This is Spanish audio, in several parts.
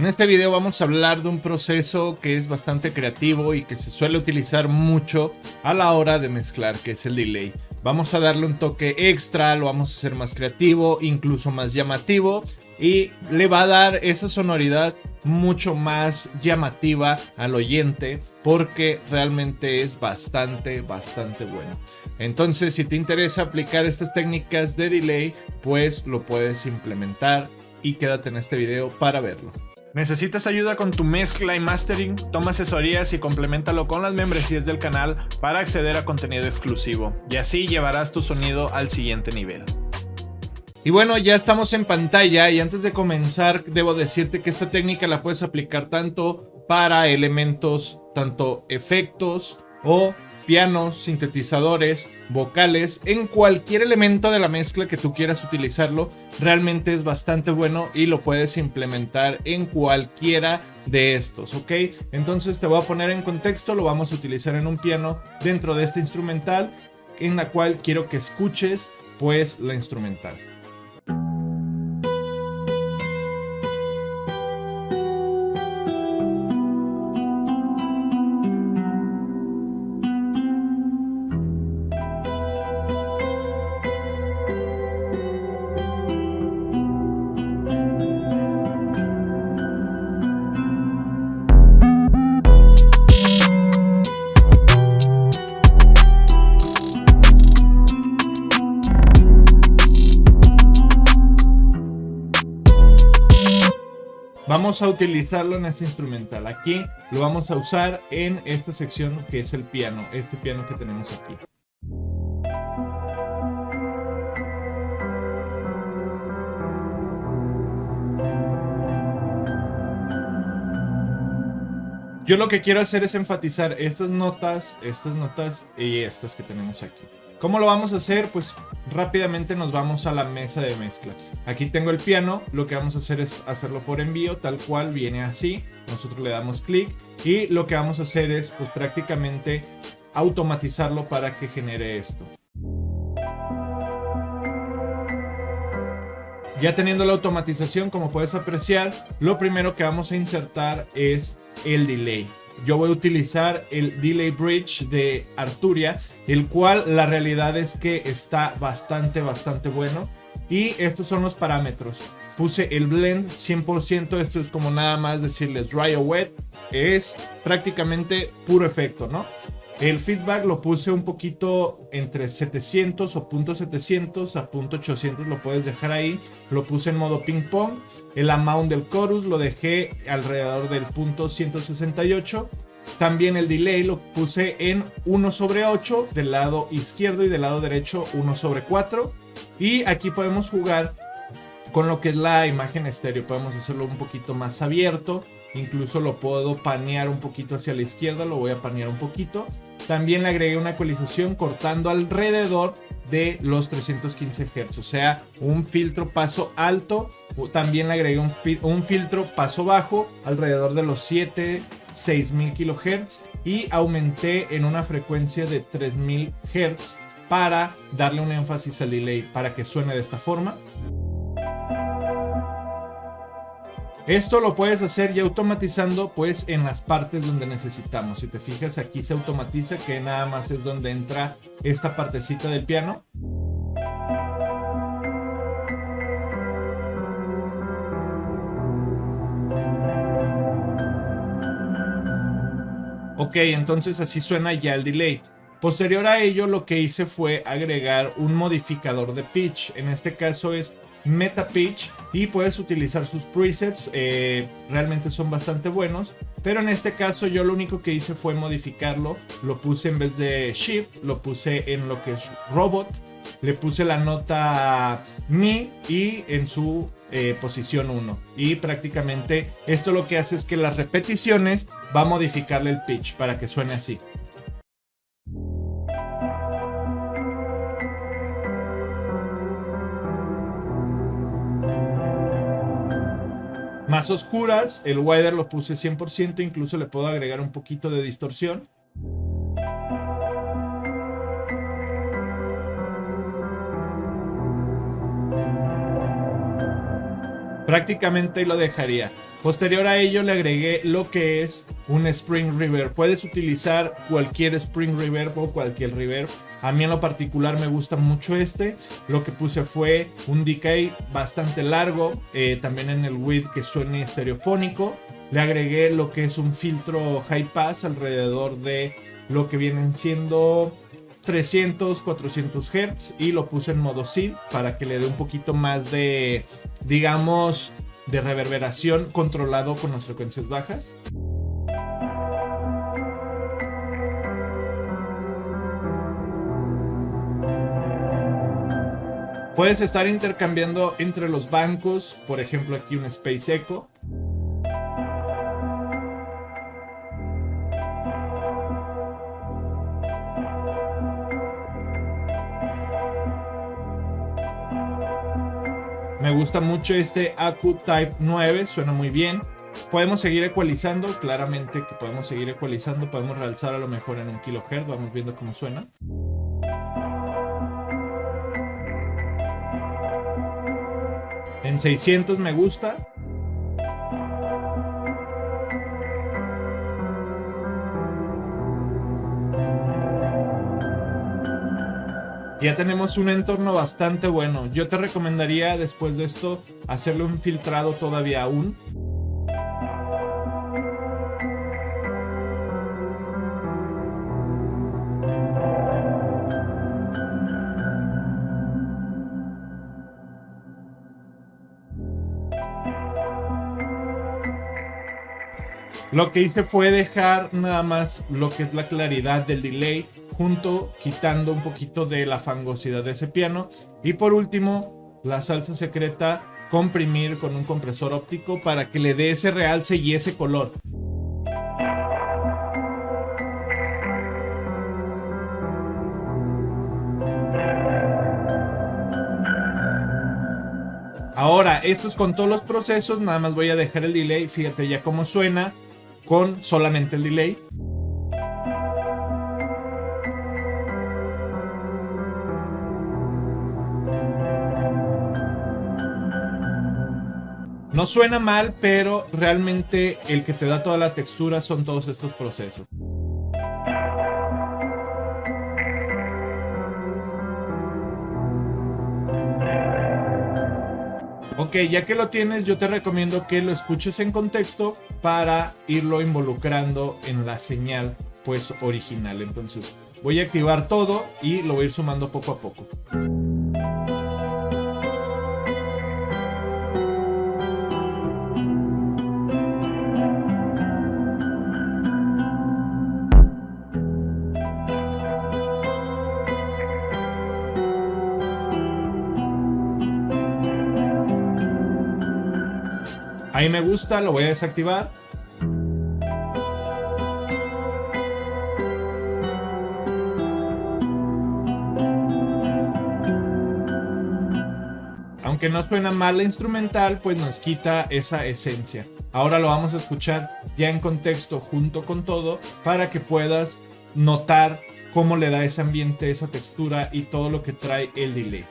En este video vamos a hablar de un proceso que es bastante creativo y que se suele utilizar mucho a la hora de mezclar, que es el delay. Vamos a darle un toque extra, lo vamos a hacer más creativo, incluso más llamativo, y le va a dar esa sonoridad mucho más llamativa al oyente porque realmente es bastante bueno. Entonces, si te interesa aplicar estas técnicas de delay, pues lo puedes implementar y quédate en este video para verlo. ¿Necesitas ayuda con tu mezcla y mastering? Toma asesorías y compleméntalo con las membresías del canal para acceder a contenido exclusivo, y así llevarás tu sonido al siguiente nivel. Y bueno, ya estamos en pantalla, y antes de comenzar debo decirte que esta técnica la puedes aplicar tanto para elementos, tanto efectos o pianos, sintetizadores, vocales, en cualquier elemento de la mezcla que tú quieras utilizarlo. Realmente es bastante bueno y lo puedes implementar en cualquiera de estos, ¿ok? Entonces te voy a poner en contexto, lo vamos a utilizar en un piano dentro de este instrumental, en la cual quiero que escuches pues la instrumental. Vamos a utilizarlo en este instrumental. Aquí lo vamos a usar en esta sección que es el piano, este piano que tenemos aquí. Yo lo que quiero hacer es enfatizar estas notas y estas que tenemos aquí. ¿Cómo lo vamos a hacer? Pues rápidamente nos vamos a la mesa de mezclas. Aquí tengo el piano, lo que vamos a hacer es hacerlo por envío, tal cual viene así. Nosotros le damos clic y lo que vamos a hacer es pues prácticamente automatizarlo para que genere esto. Ya teniendo la automatización, como puedes apreciar, lo primero que vamos a insertar es el delay. Yo voy a utilizar el Delay Bridge de Arturia, el cual la realidad es que está bastante bueno. Y estos son los parámetros. Puse el blend 100%, esto es como nada más decirles dry o wet, es prácticamente puro efecto, ¿no? El feedback lo puse un poquito entre 700 o .700 a .800, lo puedes dejar ahí. Lo puse en modo ping pong. El amount del chorus lo dejé alrededor del .168. También el delay lo puse en 1/8 del lado izquierdo y del lado derecho 1/4. Y aquí podemos jugar con lo que es la imagen estéreo. Podemos hacerlo un poquito más abierto. Incluso lo puedo panear un poquito hacia la izquierda, lo voy a panear un poquito. También le agregué una ecualización cortando alrededor de los 315 Hz, o sea, un filtro paso alto. También le agregué un filtro paso bajo alrededor de los 6000 kHz y aumenté en una frecuencia de 3000 Hz para darle un énfasis al delay, para que suene de esta forma. Esto lo puedes hacer ya automatizando pues en las partes donde necesitamos. Si te fijas, aquí se automatiza, que nada más es donde entra esta partecita del piano. Ok, entonces así suena ya el delay. Posterior a ello, lo que hice fue agregar un modificador de pitch. En este caso es Meta Pitch, y puedes utilizar sus presets, realmente son bastante buenos, pero en este caso yo lo único que hice fue modificarlo. Lo puse en vez de Shift, lo puse en lo que es Robot, le puse la nota Mi y en su posición 1, y prácticamente esto lo que hace es que las repeticiones va a modificarle el pitch para que suene así. Más oscuras, el wider lo puse 100%, incluso le puedo agregar un poquito de distorsión. Prácticamente lo dejaría. Posterior a ello le agregué lo que es un Spring Reverb. Puedes utilizar cualquier Spring Reverb o cualquier reverb. A mí en lo particular me gusta mucho este. Lo que puse fue un decay bastante largo, también en el width que suene estereofónico. Le agregué lo que es un filtro high pass alrededor de lo que vienen siendo 300, 400 Hz y lo puse en modo synth para que le dé un poquito más de, digamos, de reverberación controlado con las frecuencias bajas. Puedes estar intercambiando entre los bancos, por ejemplo aquí un Space Echo. Me gusta mucho este AQ Type 9, suena muy bien. Podemos seguir ecualizando, claramente que podemos seguir ecualizando, podemos realzar a lo mejor en 1 kHz, vamos viendo cómo suena. En 600 me gusta. Ya tenemos un entorno bastante bueno. Yo te recomendaría después de esto hacerle un filtrado todavía aún. Lo que hice fue dejar nada más lo que es la claridad del delay junto, quitando un poquito de la fangosidad de ese piano. Y por último, la salsa secreta, comprimir con un compresor óptico para que le dé ese realce y ese color. Ahora, esto es con todos los procesos, nada más voy a dejar el delay, fíjate ya cómo suena con solamente el delay. No suena mal, pero realmente el que te da toda la textura son todos estos procesos. Ok, ya que lo tienes, yo te recomiendo que lo escuches en contexto para irlo involucrando en la señal, pues, original. Entonces, voy a activar todo y lo voy a ir sumando poco a poco. Ahí me gusta, lo voy a desactivar. Aunque no suena mal la instrumental, pues nos quita esa esencia. Ahora lo vamos a escuchar ya en contexto junto con todo para que puedas notar cómo le da ese ambiente, esa textura y todo lo que trae el delay.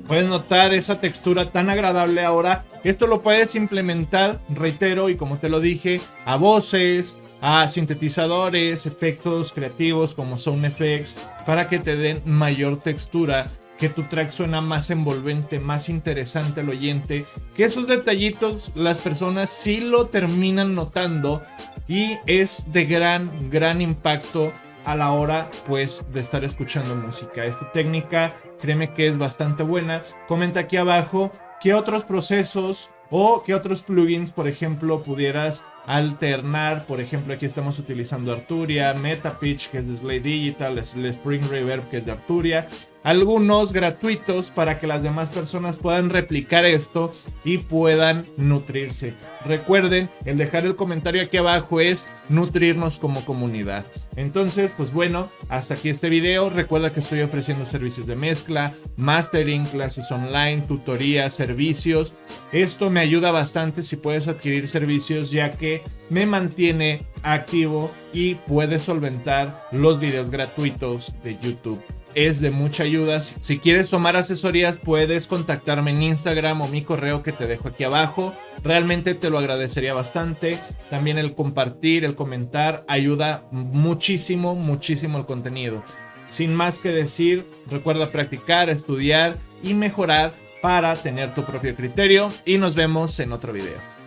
Puedes notar esa textura tan agradable ahora. Esto lo puedes implementar, reitero, y como te lo dije, a voces, a sintetizadores, efectos creativos como Sound Effects, para que te den mayor textura, que tu track suena más envolvente, más interesante al oyente, que esos detallitos las personas sí lo terminan notando y es de gran impacto a la hora pues de estar escuchando música. Esta técnica, créeme que es bastante buena. Comenta aquí abajo qué otros procesos o qué otros plugins, por ejemplo, pudieras alternar. Por ejemplo, aquí estamos utilizando Arturia, Metapitch, que es de Slate Digital, el Spring Reverb, que es de Arturia. Algunos gratuitos para que las demás personas puedan replicar esto y puedan nutrirse. Recuerden, el dejar el comentario aquí abajo es nutrirnos como comunidad. Entonces, pues bueno, hasta aquí este video. Recuerda que estoy ofreciendo servicios de mezcla, mastering, clases online, tutorías, servicios. Esto me ayuda bastante si puedes adquirir servicios, ya que me mantiene activo y puede solventar los videos gratuitos de YouTube. Es de mucha ayuda. Si quieres tomar asesorías, puedes contactarme en Instagram o mi correo que te dejo aquí abajo. Realmente te lo agradecería bastante. También el compartir, el comentar ayuda muchísimo, muchísimo el contenido. Sin más que decir, recuerda practicar, estudiar y mejorar para tener tu propio criterio. Y nos vemos en otro video.